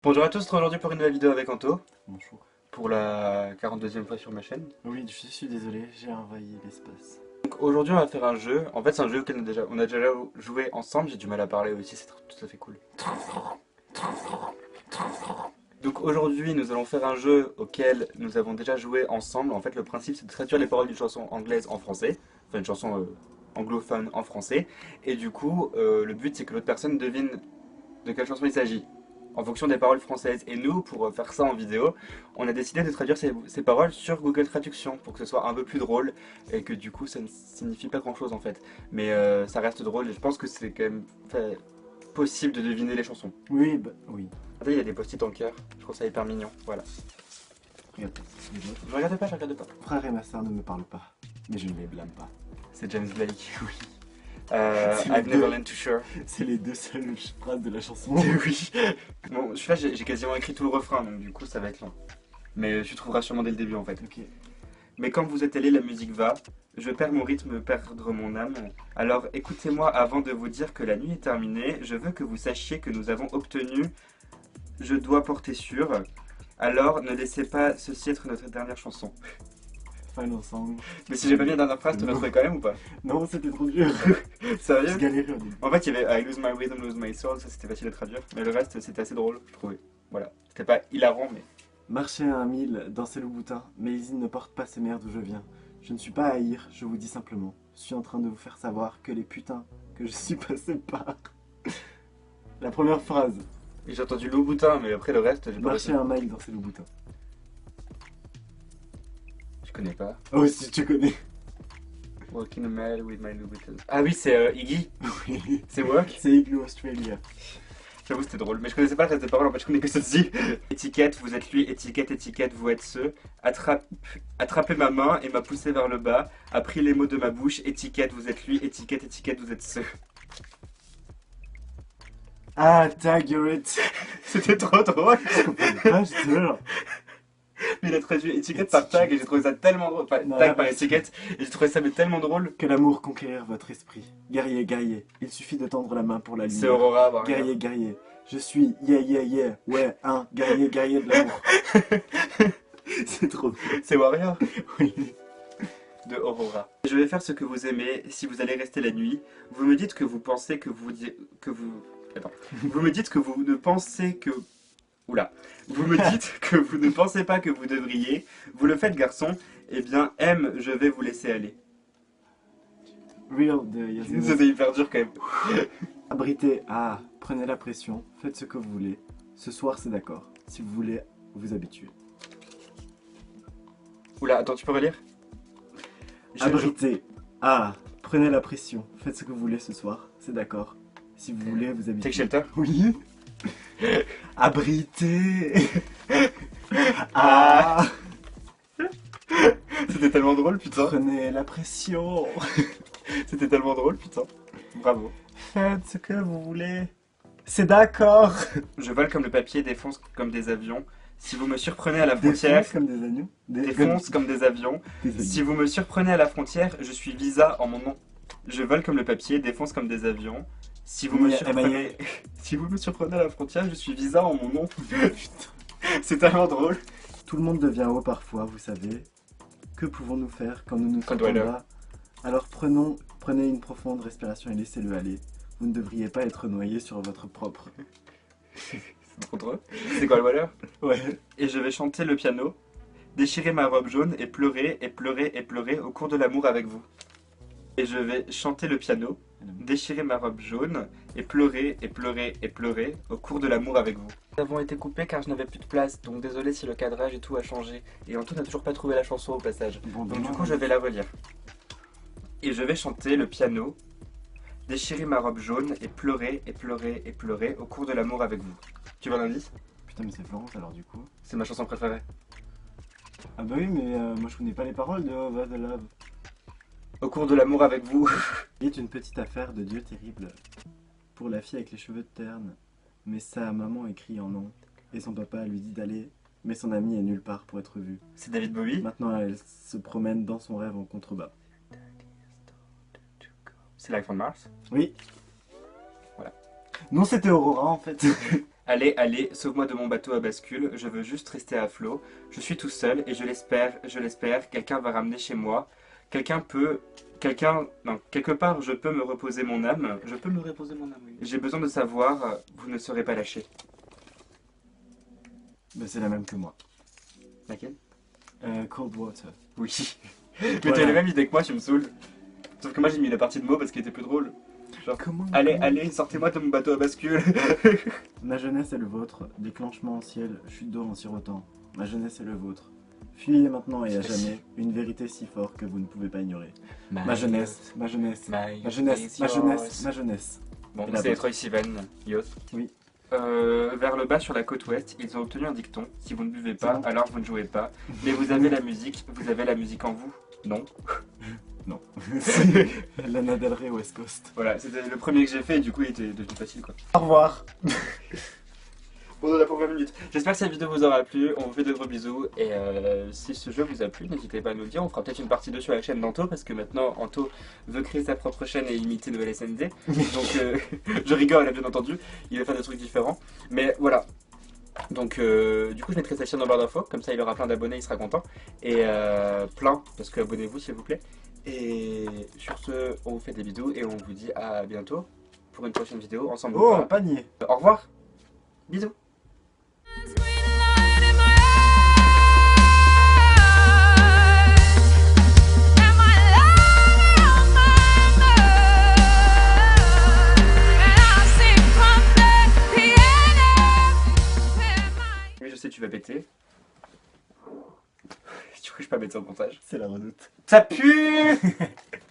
Bonjour à tous, aujourd'hui pour une nouvelle vidéo avec Anto, Bonjour. pour la 42e fois sur ma chaîne. Oui, je suis désolé, j'ai envahi l'espace. Donc aujourd'hui on va faire un jeu, en fait c'est un jeu auquel on a déjà joué ensemble, j'ai du mal à parler aussi, c'est tout à fait cool. Donc aujourd'hui nous allons faire un jeu auquel nous avons déjà joué ensemble. En fait le principe c'est de traduire les paroles d'une chanson anglaise en français, enfin une chanson anglophone en français, et du coup le but c'est que l'autre personne devine de quelle chanson il s'agit, en fonction des paroles françaises. Et nous, pour faire ça en vidéo, on a décidé de traduire ces paroles sur Google Traduction pour que ce soit un peu plus drôle et que du coup ça ne signifie pas grand chose en fait. Mais ça reste drôle et je pense que c'est quand même possible de deviner les chansons. Oui, bah oui. Regardez, il y a des post-it en cœur, je trouve ça hyper mignon. Voilà. Regarde, les autres. Je regarde pas, je regarde pas. Frère et ma sœur ne me parlent pas, mais je ne les blâme pas. C'est James Blake. Oui. I've never learned to share. C'est les deux seules phrases de la chanson. Oui. Bon, celui-là, j'ai quasiment écrit tout le refrain, donc du coup, ça va être long. Mais tu trouveras sûrement dès le début, en fait. Ok. Mais quand vous êtes allé, la musique va. Je perds mon rythme, perdre mon âme. Alors écoutez-moi avant de vous dire que la nuit est terminée. Je veux que vous sachiez que nous avons obtenu. Je dois porter sûr. Alors ne laissez pas ceci être notre dernière chanson. Final song. Mais si j'ai pas bien la dernière phrase, tu l'as trouvé quand même ou pas? Non, c'était trop dur. Sérieux? J'ai galéré au début. En fait, il y avait I lose my rhythm, lose my soul, ça c'était facile à traduire. Mais le reste, c'était assez drôle, je trouvais. Voilà. C'était pas hilarant, mais. Marcher à 1000, danser le boutin, mais il ne porte pas ces mers d'où je viens. Je ne suis pas à haïr, je vous dis simplement. Je suis en train de vous faire savoir que les putains que je suis passé par. La première phrase. Et j'ai entendu Louboutin, mais après le reste, j'ai pas Marcher retenu. à 1000, danser le boutin. Je connais pas. Oh, si tu connais. Walking a mile with my Louboutin. Ah oui, c'est Iggy. Oui. C'est Work. C'est Igloo Australia. J'avoue, c'était drôle, mais je connaissais pas le reste des paroles, en fait, je connais que celle-ci. Étiquette, vous êtes lui, étiquette, étiquette, vous êtes ce. Attrapez ma main et m'a poussé vers le bas. A pris les mots de ma bouche. Étiquette, vous êtes lui, étiquette, étiquette, vous êtes ce. Ah, Taggart. C'était trop drôle. Je comprenais pas, j'étais là genre. Mais il a traduit étiquette par tag et j'ai trouvé ça tellement drôle. Enfin, Non, tag là, par c'est- étiquette et j'ai trouvé ça mais tellement drôle. Que l'amour conquérir votre esprit. Guerrier, guerrier, il suffit de tendre la main pour la C'est lumière. Aurora, bah, Guerrier, guerrier, je suis yeah, yeah, yeah, ouais, un guerrier, guerrier de l'amour. C'est trop drôle. C'est Warrior Oui. de Aurora. Je vais faire ce que vous aimez si vous allez rester la nuit. Vous me dites que vous pensez que vous... Attends. Vous me dites que vous ne pensez que... Oula. Vous me dites que vous ne pensez pas que vous devriez. Vous le faites, garçon. Eh bien, M, je vais vous laisser aller. Real de Yasmine. C'était hyper dur quand même. Abritez, ah, prenez la pression, faites ce que vous voulez. Ce soir, c'est d'accord. Si vous voulez vous habituer. Oula, attends, tu peux relire? Abritez, ah, prenez la pression, faites ce que vous voulez ce soir. C'est d'accord. Si vous voulez vous habituer. Take Shelter? Oui. Abrité. Ah. C'était tellement drôle, putain. Prenez la pression. C'était tellement drôle, putain. Bravo. Faites ce que vous voulez. C'est d'accord. Je vole comme le papier, défonce comme des avions. Si vous me surprenez à la frontière, Défonce comme des agneaux. défonce comme des avions. des agneaux. Si vous me surprenez à la frontière, je suis Visa en mon nom. Je vole comme le papier, défonce comme des avions. Si vous me Mais, surprenez, si vous me surprenez à la frontière, je suis Visa en mon nom. C'est tellement drôle. Tout le monde devient haut parfois, vous savez. Que pouvons-nous faire quand nous nous sentons Rottweiler. bas? Alors prenez une profonde respiration et laissez-le aller. Vous ne devriez pas être noyé sur votre propre. C'est trop drôle. C'est quoi le voleur? Ouais. Et je vais chanter le piano, déchirer ma robe jaune et pleurer et pleurer et pleurer au cours de l'amour avec vous. Et je vais chanter le piano, déchirer ma robe jaune et pleurer et pleurer et pleurer au cours de l'amour avec vous. Nous avons été coupés car je n'avais plus de place, donc désolé si le cadrage et tout a changé. Et Antoine n'a toujours pas trouvé la chanson au passage. Bon, Donc du coup je vais la relire. Et je vais chanter le piano, déchirer ma robe jaune et pleurer et pleurer et pleurer au cours de l'amour avec vous. Tu veux l'indice? Putain, mais c'est Florence alors du coup. C'est ma chanson préférée. Ah bah oui, mais moi je connais pas les paroles de Over the Love. Au cours de l'amour avec vous. Il est une petite affaire de Dieu terrible. Pour la fille avec les cheveux de terne. Mais sa maman écrit en nom. Et son papa lui dit d'aller. Mais son ami est nulle part pour être vu. C'est David Bowie. Maintenant elle se promène dans son rêve en contrebas. C'est Life on Mars. Oui. Voilà. Non, c'était Aurora en fait. Allez, allez, sauve-moi de mon bateau à bascule, je veux juste rester à flot. Je suis tout seul et je l'espère, quelqu'un va ramener chez moi. Non, quelque part, je peux me reposer mon âme. Je peux me reposer mon âme, oui. J'ai besoin de savoir, vous ne serez pas lâché. Ben, c'est la même que moi. Laquelle? Cold Water. Oui. Mais Voilà. t'as la même idée que moi, tu me saoules. Sauf que moi, j'ai mis la partie de mots parce qu'elle était plus drôle. Genre, Comment allez, allez, sortez-moi de mon bateau à bascule. Ma jeunesse est le vôtre, déclenchement en ciel, chute d'eau en sirotant. Ma jeunesse est le vôtre. Fuyez maintenant et à jamais, une vérité si forte que vous ne pouvez pas ignorer. Ma jeunesse, ma jeunesse, ma jeunesse, ma jeunesse, ma jeunesse. Bon, Et la c'est vôtre. Troye Sivan, Yos. Oui. Vers le bas sur la côte ouest, ils ont obtenu un dicton. Si vous ne buvez pas, bon. alors vous ne jouez pas. Mais vous avez la musique en vous. Non. Non. Lana Del Rey West Coast. Voilà, c'était le premier que j'ai fait et du coup il était devenu facile quoi. Au revoir. Bon, on a pour 20 minutes. J'espère que cette vidéo vous aura plu. On vous fait de gros bisous. Et si ce jeu vous a plu, n'hésitez pas à nous le dire. On fera peut-être une partie 2 sur la chaîne d'Anto parce que maintenant Anto veut créer sa propre chaîne et imiter Nouvelle SND. Donc je rigole, bien entendu. Il va faire des trucs différents. Mais voilà. Donc du coup je mettrai sa chaîne en barre d'infos. Comme ça il aura plein d'abonnés, il sera content. Et plein, parce que abonnez-vous s'il vous plaît. Et sur ce, on vous fait des bisous et on vous dit à bientôt pour une prochaine vidéo ensemble. ou Oh, pas. panier. Au revoir. Bisous. Oui, je sais, tu vas péter. Tu crois que je peux pas mettre ça au montage? C'est la redoute. Ça pue.